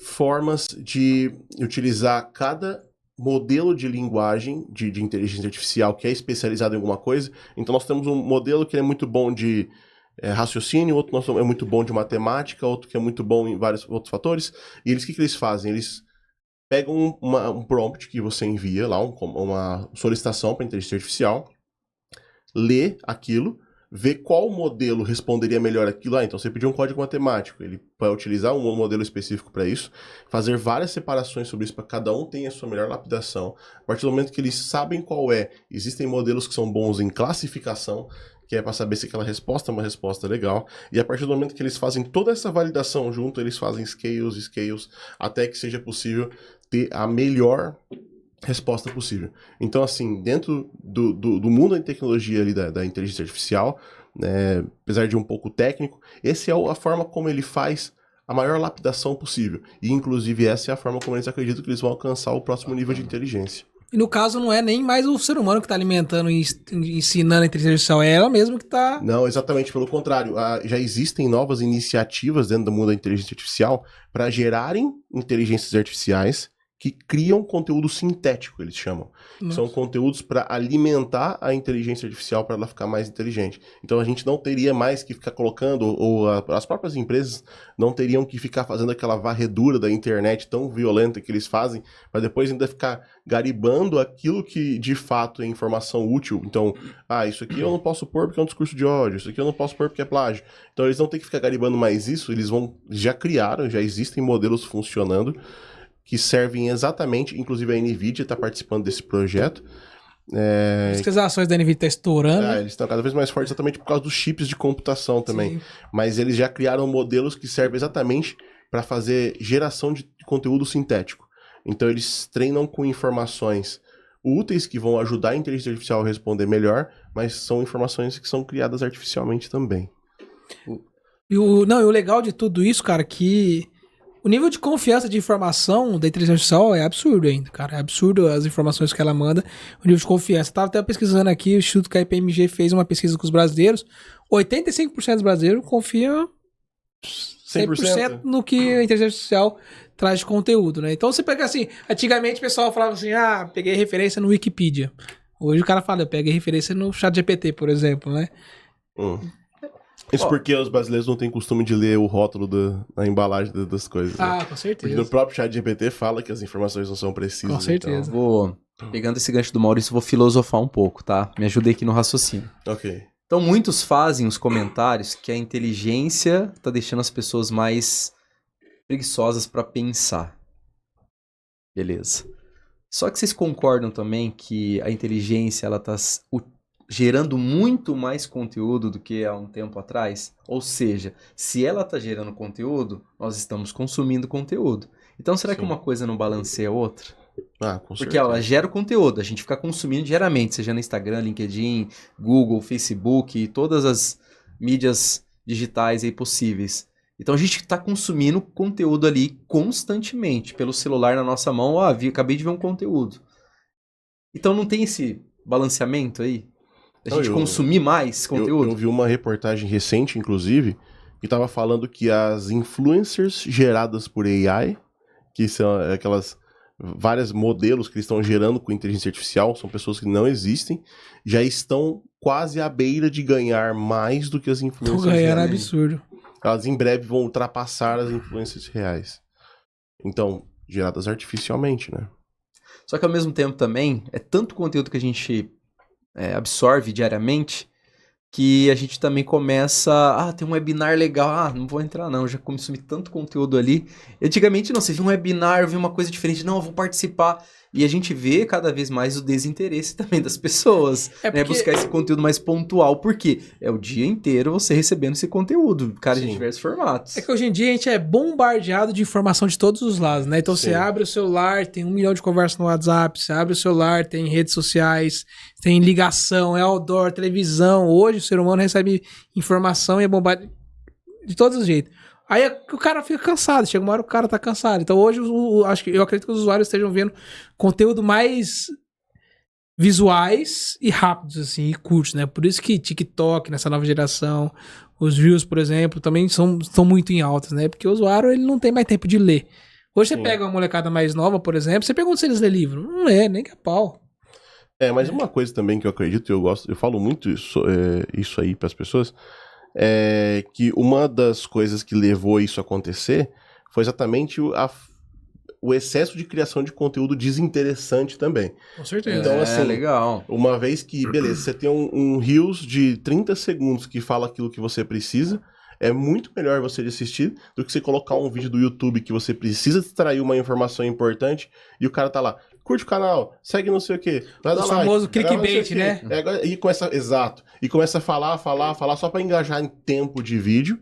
formas de utilizar cada modelo de linguagem de inteligência artificial que é especializado em alguma coisa. Então nós temos um modelo que é muito bom de raciocínio, outro é muito bom de matemática, outro que é muito bom em vários outros fatores. E eles, o que eles fazem? Eles pegam um prompt que você envia lá, uma solicitação para a inteligência artificial, lê aquilo, vê qual modelo responderia melhor aquilo. Então você pediu um código matemático, ele vai utilizar um modelo específico para isso, fazer várias separações sobre isso para cada um tenha a sua melhor lapidação. A partir do momento que eles sabem qual existem modelos que são bons em classificação, que é para saber se aquela resposta é uma resposta legal, e a partir do momento que eles fazem toda essa validação junto, eles fazem scales, até que seja possível ter a melhor resposta possível. Então, assim, dentro do mundo da tecnologia ali, da inteligência artificial, né, apesar de um pouco técnico, essa é a forma como ele faz a maior lapidação possível. E, inclusive, essa é a forma como eles acreditam que eles vão alcançar o próximo nível de inteligência. E no caso não é nem mais o ser humano que está alimentando e ensinando a inteligência artificial, é ela mesma que está... Não, exatamente pelo contrário. Já existem novas iniciativas dentro do mundo da inteligência artificial para gerarem inteligências artificiais que criam conteúdo sintético, eles chamam. São conteúdos para alimentar a inteligência artificial para ela ficar mais inteligente. Então a gente não teria mais que ficar colocando, ou as próprias empresas não teriam que ficar fazendo aquela varredura da internet tão violenta que eles fazem, para depois ainda ficar garibando aquilo que de fato é informação útil. Então, isso aqui eu não posso pôr porque é um discurso de ódio, isso aqui eu não posso pôr porque é plágio. Então eles não têm que ficar garibando mais isso, já existem modelos funcionando, que servem exatamente, inclusive a NVIDIA está participando desse projeto. As ações da NVIDIA estão estourando. Eles estão cada vez mais fortes exatamente por causa dos chips de computação também. Sim. Mas eles já criaram modelos que servem exatamente para fazer geração de conteúdo sintético. Então eles treinam com informações úteis que vão ajudar a inteligência artificial a responder melhor, mas são informações que são criadas artificialmente também. E o legal de tudo isso, cara, que o nível de confiança de informação da inteligência artificial é absurdo ainda, cara. É absurdo as informações que ela manda, o nível de confiança. Tava até pesquisando aqui, o Instituto KPMG fez uma pesquisa com os brasileiros. 85% dos brasileiros confiam 100% no que a inteligência artificial traz de conteúdo, né? Então você pega assim, antigamente o pessoal falava assim, peguei referência no Wikipedia. Hoje o cara fala, eu peguei referência no ChatGPT, por exemplo, né? Isso porque os brasileiros não têm costume de ler o rótulo da embalagem das coisas. Né? Com certeza. Porque no próprio ChatGPT fala que as informações não são precisas. Com certeza. Então... Pegando esse gancho do Maurício, vou filosofar um pouco, tá? Me ajudei aqui no raciocínio. Ok. Então, muitos fazem os comentários que a inteligência tá deixando as pessoas mais preguiçosas para pensar. Beleza. Só que vocês concordam também que a inteligência, ela tá gerando muito mais conteúdo do que há um tempo atrás? Ou seja, se ela está gerando conteúdo, nós estamos consumindo conteúdo. Então, será que uma coisa não balanceia a outra? Com Porque ela gera o conteúdo, a gente fica consumindo diariamente, seja no Instagram, LinkedIn, Google, Facebook, todas as mídias digitais aí possíveis. Então, a gente está consumindo conteúdo ali constantemente, pelo celular na nossa mão. Acabei de ver um conteúdo. Então, não tem esse balanceamento aí? A gente consumir mais conteúdo? Eu vi uma reportagem recente, inclusive, que estava falando que as influencers geradas por AI, que são aquelas vários modelos que eles estão gerando com inteligência artificial, são pessoas que não existem, já estão quase à beira de ganhar mais do que as influencers reais. Ganhar é absurdo. Elas em breve vão ultrapassar as influencers reais. Então, geradas artificialmente, né? Só que ao mesmo tempo também, é tanto conteúdo que a gente absorve diariamente, que a gente também começa, tem um webinar legal, não vou entrar não, já consumi tanto conteúdo ali. Antigamente não, você viu um webinar, viu uma coisa diferente, não, eu vou participar. E a gente vê cada vez mais o desinteresse também das pessoas, né? Buscar esse conteúdo mais pontual. Por quê? É o dia inteiro você recebendo esse conteúdo, cara, de diversos formatos. É que hoje em dia a gente é bombardeado de informação de todos os lados, né? Então você abre o celular, tem 1 milhão de conversas no WhatsApp, você abre o celular, tem redes sociais, tem ligação, é outdoor, televisão. Hoje o ser humano recebe informação e é bombardeado de todos os jeitos. Aí o cara fica cansado, chega uma hora que o cara tá cansado. Então hoje eu acredito que os usuários estejam vendo conteúdo mais visuais e rápidos, assim, e curtos, né? Por isso que TikTok, nessa nova geração, os Reels, por exemplo, também estão muito em altas, né? Porque o usuário, ele não tem mais tempo de ler. Hoje você pega uma molecada mais nova, por exemplo, você pergunta se eles lê livro. Não lê, nem que a pau. Mas uma coisa também que eu acredito, eu falo muito isso aí pras pessoas, é que uma das coisas que levou isso a acontecer foi exatamente o excesso de criação de conteúdo desinteressante também. Com certeza. Então, assim, legal. Uma vez que, beleza, você tem um Reels de 30 segundos que fala aquilo que você precisa, é muito melhor você assistir do que você colocar um vídeo do YouTube que você precisa extrair uma informação importante e o cara tá lá, curte o canal, segue não sei o quê, vai dar O like, famoso clickbait, né? E começa a falar só pra engajar em tempo de vídeo.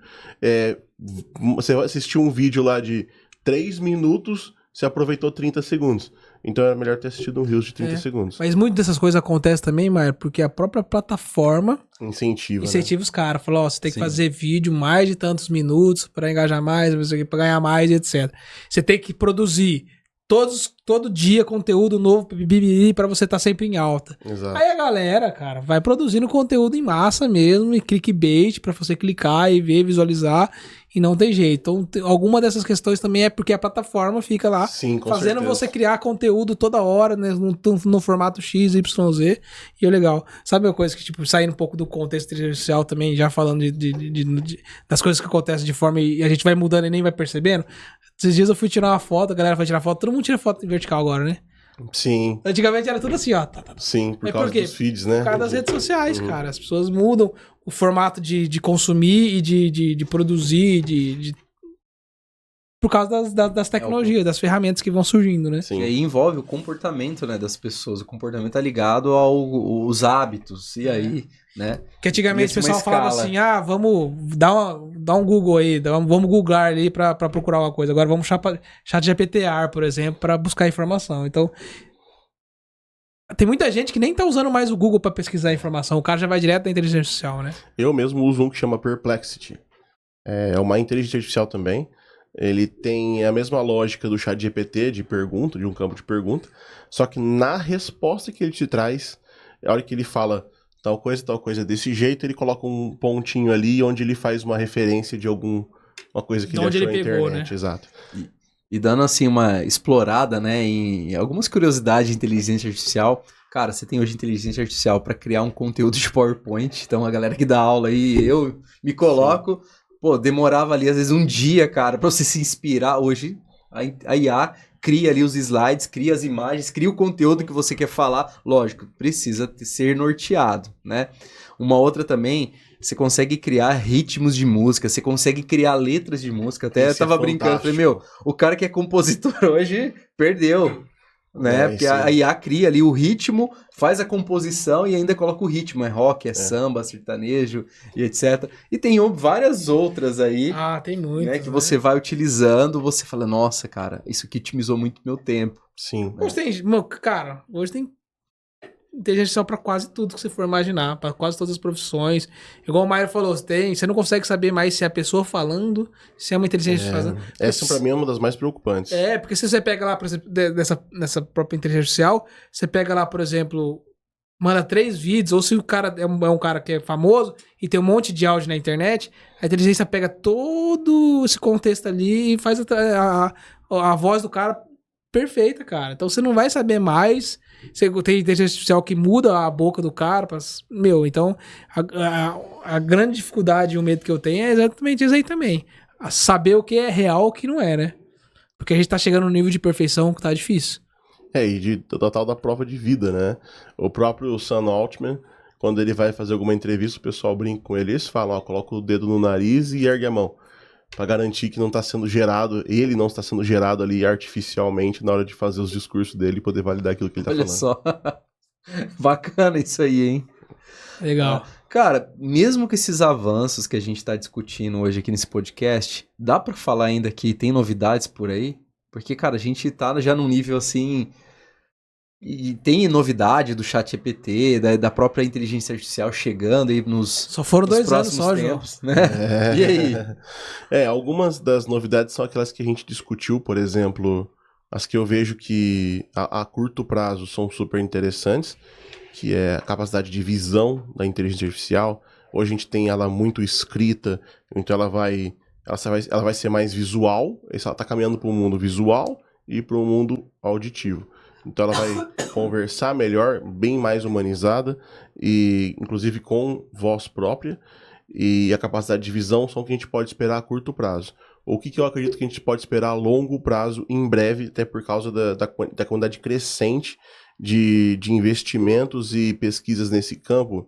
Você vai assistir um vídeo lá de 3 minutos, você aproveitou 30 segundos. Então era melhor ter assistido um Reels de 30 segundos. Mas muitas dessas coisas acontecem também, Mário, porque a própria plataforma incentiva os caras. Fala, ó, você tem que fazer vídeo mais de tantos minutos pra engajar mais, pra ganhar mais, etc. Você tem que produzir todo dia conteúdo novo pra você estar sempre em alta. Exato. Aí a galera, cara, vai produzindo conteúdo em massa mesmo, e clickbait pra você clicar e ver, visualizar, e não tem jeito. Então, alguma dessas questões também é porque a plataforma fica lá fazendo certeza. você criar conteúdo toda hora, né, no formato X, Y, Z, e é legal. Sabe uma coisa que, tipo, saindo um pouco do contexto artificial também, já falando das coisas que acontecem de forma e a gente vai mudando e nem vai percebendo? Esses dias eu fui tirar uma foto, a galera foi tirar foto, todo mundo tira foto em vertical agora, né? Sim. Antigamente era tudo assim, ó. Sim, por causa dos feeds, né? Por causa das redes sociais, cara. As pessoas mudam o formato de consumir e de produzir, por causa das tecnologias, das ferramentas que vão surgindo, né? Sim. E aí envolve o comportamento, né, das pessoas. O comportamento tá ligado aos hábitos. E aí, né? Que antigamente o pessoal falava assim, vamos dar um Google aí, vamos googlar ali pra procurar alguma coisa. Agora vamos chat GPTR, por exemplo, pra buscar informação. Então, tem muita gente que nem tá usando mais o Google pra pesquisar informação. O cara já vai direto da inteligência artificial, né? Eu mesmo uso um que chama Perplexity. É uma inteligência artificial também. Ele tem a mesma lógica do chat GPT de pergunta, de um campo de pergunta, só que na resposta que ele te traz, a hora que ele fala tal coisa desse jeito, ele coloca um pontinho ali onde ele faz uma referência de uma coisa que ele achou na internet. Né? Exato. E dando assim uma explorada, né, em algumas curiosidades de inteligência artificial. Cara, você tem hoje inteligência artificial para criar um conteúdo de PowerPoint, então a galera que dá aula aí, eu me coloco... Sim. Pô, demorava ali às vezes um dia, cara, pra você se inspirar. Hoje, a IA cria ali os slides, cria as imagens, cria o conteúdo que você quer falar. Lógico, precisa ser norteado, né? Uma outra também, você consegue criar ritmos de música, você consegue criar letras de música. Até eu tava brincando, falei, o cara que é compositor hoje perdeu. Né? Porque a IA cria ali o ritmo, faz a composição e ainda coloca o ritmo. É rock, samba, sertanejo e etc. E tem várias outras aí. Tem muitas, né, que você vai utilizando, você fala, nossa, cara, isso aqui otimizou muito meu tempo. Sim. Hoje tem inteligência artificial pra quase tudo que você for imaginar, pra quase todas as profissões. Igual o Mário falou, você não consegue saber mais se é a pessoa falando, se é uma inteligência artificial. Essa pra mim é uma das mais preocupantes. Porque se você pega lá, por exemplo, nessa própria inteligência artificial, você pega lá, por exemplo, manda 3 vídeos, ou se o cara é um cara que é famoso e tem um monte de áudio na internet, a inteligência pega todo esse contexto ali e faz a voz do cara perfeita, cara. Então você não vai saber mais. Você tem inteligência artificial que muda a boca do cara. Então a grande dificuldade e o medo que eu tenho é exatamente isso aí também. Saber o que é real e o que não é, né? Porque a gente tá chegando num nível de perfeição que tá difícil. E de total da prova de vida, né? O próprio Sam Altman, quando ele vai fazer alguma entrevista, o pessoal brinca com ele, eles falam, coloca o dedo no nariz e ergue a mão. para garantir que não está sendo gerado, ele não está sendo gerado ali artificialmente na hora de fazer os discursos dele e poder validar aquilo que ele está falando. Olha só. Bacana isso aí, hein? Legal. Cara, mesmo com esses avanços que a gente tá discutindo hoje aqui nesse podcast, dá pra falar ainda que tem novidades por aí? Porque, cara, a gente tá já num nível assim... E tem novidade do ChatGPT, da própria inteligência artificial chegando aí Só foram nos 2 anos próximos só, João. tempos, né? E aí? Algumas das novidades são aquelas que a gente discutiu, por exemplo, as que eu vejo que a curto prazo são super interessantes, que é a capacidade de visão da inteligência artificial. Hoje a gente tem ela muito escrita, então ela vai ser mais visual, ela está caminhando para o mundo visual e para o mundo auditivo. Então ela vai conversar melhor, bem mais humanizada, e inclusive com voz própria, e a capacidade de visão são o que a gente pode esperar a curto prazo. O que eu acredito que a gente pode esperar a longo prazo, em breve, até por causa da quantidade crescente de investimentos e pesquisas nesse campo,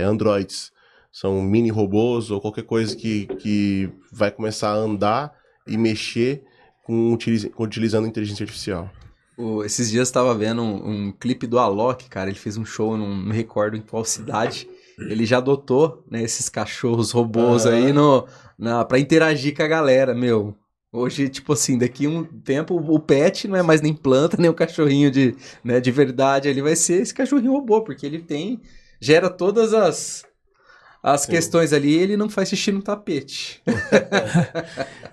androids. São mini robôs ou qualquer coisa que vai começar a andar e mexer utilizando inteligência artificial. Esses dias eu tava vendo um clipe do Alok, cara, ele fez um show, não me recordo em qual cidade, ele já adotou, né, esses cachorros robôs aí pra interagir com a galera, meu. Hoje, tipo assim, daqui um tempo o pet não é mais nem planta, nem o cachorrinho de verdade, ele vai ser esse cachorrinho robô, porque ele gera todas as questões ali, ele não faz xixi no tapete.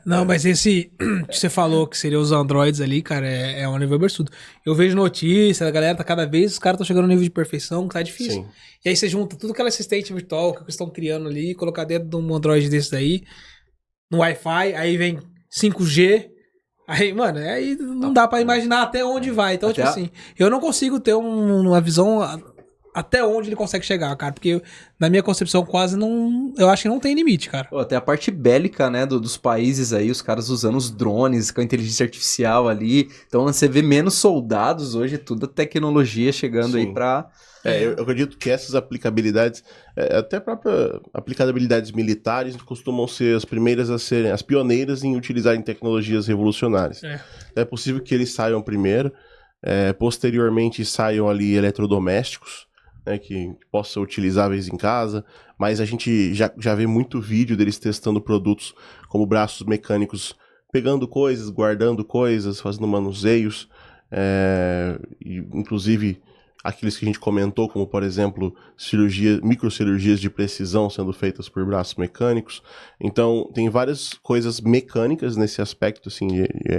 Não, mas esse que você falou que seria os androids ali, cara, é um nível absurdo. Eu vejo notícia, a galera tá cada vez, os caras estão chegando no nível de perfeição que tá difícil. Sim. E aí você junta tudo aquela assistente virtual que eles estão criando ali, colocar dentro de um android desse daí, no Wi-Fi, aí vem 5G, aí, mano, aí não dá pra imaginar até onde vai. Então, tipo assim, eu não consigo ter uma visão até onde ele consegue chegar, cara, porque na minha concepção quase não, eu acho que não tem limite, cara. Pô, até a parte bélica, né, dos países aí, os caras usando os drones com a inteligência artificial ali, então você vê menos soldados hoje, tudo tecnologia chegando aí pra... Eu acredito que essas aplicabilidades, até próprias aplicabilidades militares, costumam ser as primeiras a serem, as pioneiras em utilizarem tecnologias revolucionárias. É possível que eles saiam primeiro, posteriormente saiam ali eletrodomésticos, né, que possa ser utilizáveis em casa, mas a gente já vê muito vídeo deles testando produtos como braços mecânicos, pegando coisas, guardando coisas, fazendo manuseios, e, inclusive aqueles que a gente comentou, como por exemplo, microcirurgias de precisão sendo feitas por braços mecânicos. Então tem várias coisas mecânicas nesse aspecto, assim,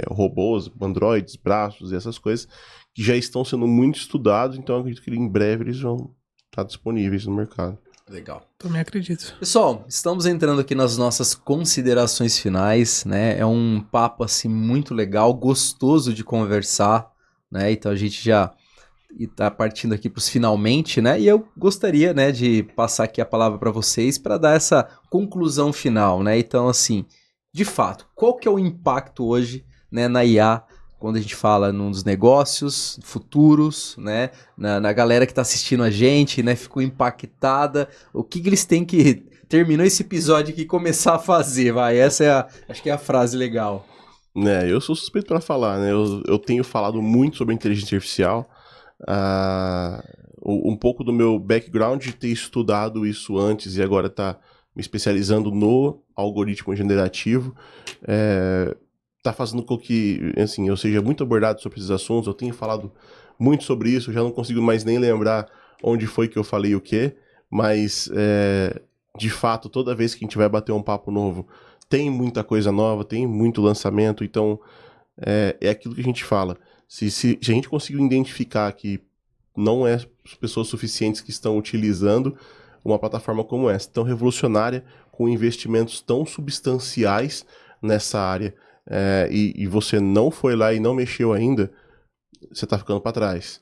robôs, androides, braços e essas coisas, que já estão sendo muito estudados, então eu acredito que em breve eles vão estar disponíveis no mercado. Legal. Também acredito. Pessoal, estamos entrando aqui nas nossas considerações finais, né? É um papo, assim, muito legal, gostoso de conversar, né? Então a gente já está partindo aqui para os finalmente, né? E eu gostaria, né, de passar aqui a palavra para vocês para dar essa conclusão final, né? Então, assim, de fato, qual que é o impacto hoje, né, na IA, quando a gente fala nos negócios futuros, né, na galera que está assistindo a gente, né, ficou impactada, o que eles têm que, terminou esse episódio aqui, começar a fazer, vai, essa acho que é a frase legal. Eu sou suspeito para falar, né, eu tenho falado muito sobre inteligência artificial, um pouco do meu background de ter estudado isso antes e agora tá me especializando no algoritmo generativo, tá fazendo com que, assim, eu seja muito abordado sobre esses assuntos. Eu tenho falado muito sobre isso, eu já não consigo mais nem lembrar onde foi que eu falei o quê, mas de fato, toda vez que a gente vai bater um papo novo, tem muita coisa nova, tem muito lançamento, então é aquilo que a gente fala. Se a gente conseguir identificar que não é pessoas suficientes que estão utilizando uma plataforma como essa, tão revolucionária, com investimentos tão substanciais nessa área, e você não foi lá e não mexeu ainda, você está ficando para trás.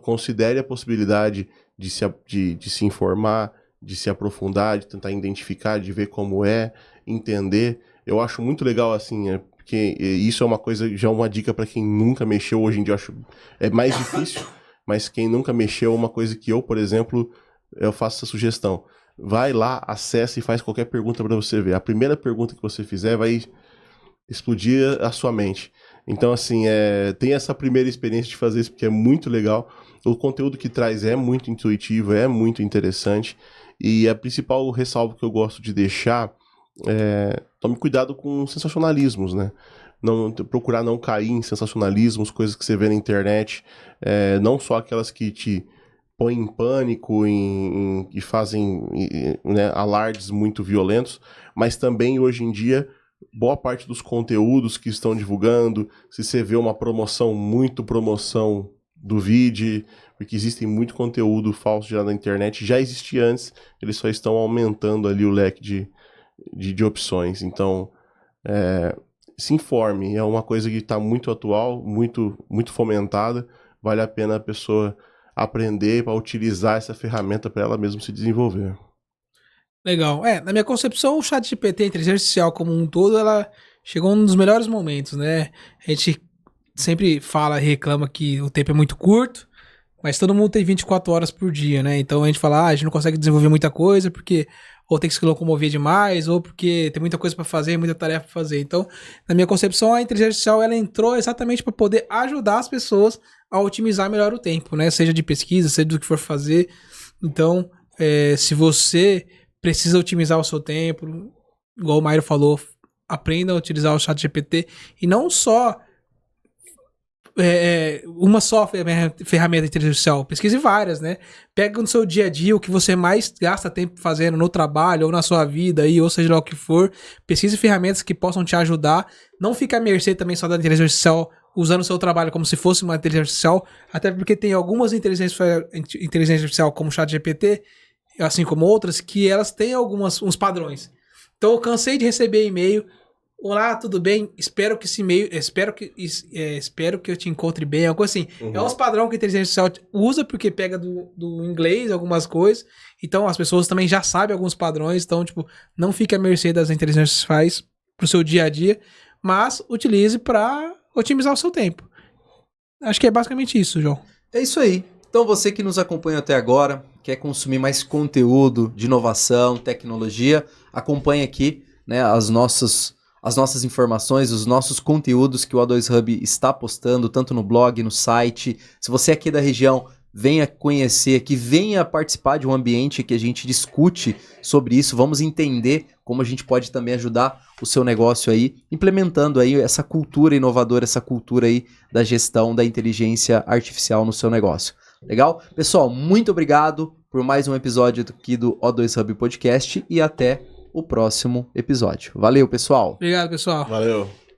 Considere a possibilidade de se informar, de se aprofundar, de tentar identificar, de ver como entender. Eu acho muito legal, assim, porque isso é uma coisa, já uma dica para quem nunca mexeu. Hoje em dia eu acho mais difícil, mas quem nunca mexeu, uma coisa que eu, por exemplo, eu faço essa sugestão. vai lá, acessa e faz qualquer pergunta para você ver. A primeira pergunta que você fizer vai explodir a sua mente. Então, assim, tem essa primeira experiência de fazer isso, porque é muito legal. O conteúdo que traz é muito intuitivo, é muito interessante. E a principal ressalva que eu gosto de deixar tome cuidado com sensacionalismos, né? Procurar não cair em sensacionalismos, coisas que você vê na internet, não só aquelas que te põem em pânico e fazem né, alardes muito violentos, mas também hoje em dia boa parte dos conteúdos que estão divulgando, se você vê uma promoção, duvide, porque existem muito conteúdo falso já na internet, já existia antes, eles só estão aumentando ali o leque de opções. Então, se informe, é uma coisa que está muito atual, muito, muito fomentada, vale a pena a pessoa aprender para utilizar essa ferramenta para ela mesma se desenvolver. Legal. Na minha concepção, o ChatGPT, a inteligência artificial como um todo, ela chegou num dos melhores momentos, né? A gente sempre fala e reclama que o tempo é muito curto, mas todo mundo tem 24 horas por dia, né? Então a gente fala, a gente não consegue desenvolver muita coisa porque ou tem que se locomover demais, ou porque tem muita coisa para fazer, muita tarefa para fazer. Então, na minha concepção, a inteligência artificial ela entrou exatamente para poder ajudar as pessoas a otimizar melhor o tempo, né? Seja de pesquisa, seja do que for fazer. Então, se você precisa otimizar o seu tempo, igual o Mário falou, aprenda a utilizar o ChatGPT e não só uma só ferramenta de inteligência artificial, pesquise várias, né? Pega no seu dia a dia o que você mais gasta tempo fazendo no trabalho ou na sua vida, aí, ou seja lá o que for, pesquise ferramentas que possam te ajudar, não fique à mercê também só da inteligência artificial, usando o seu trabalho como se fosse uma inteligência artificial, até porque tem algumas inteligências artificial como o ChatGPT, assim como outras, que elas têm uns padrões. Então eu cansei de receber e-mail, olá, tudo bem? Espero que esse e-mail, espero que eu te encontre bem, algo assim. Uhum. É uns padrão que a inteligência artificial usa porque pega do inglês algumas coisas. Então as pessoas também já sabem alguns padrões, então tipo, não fique à mercê das inteligências artificiais pro seu dia a dia, mas utilize para otimizar o seu tempo. Acho que é basicamente isso, João. É isso aí. Então você que nos acompanha até agora, quer consumir mais conteúdo de inovação, tecnologia, acompanhe aqui, né, as nossas informações, os nossos conteúdos que o O2 Hub está postando, tanto no blog, no site. Se você é aqui da região, venha conhecer aqui, venha participar de um ambiente que a gente discute sobre isso, vamos entender como a gente pode também ajudar o seu negócio aí, implementando aí essa cultura inovadora, essa cultura aí da gestão da inteligência artificial no seu negócio. Legal? Pessoal, muito obrigado por mais um episódio aqui do O2 Hub Podcast e até o próximo episódio. Valeu, pessoal! Obrigado, pessoal. Valeu!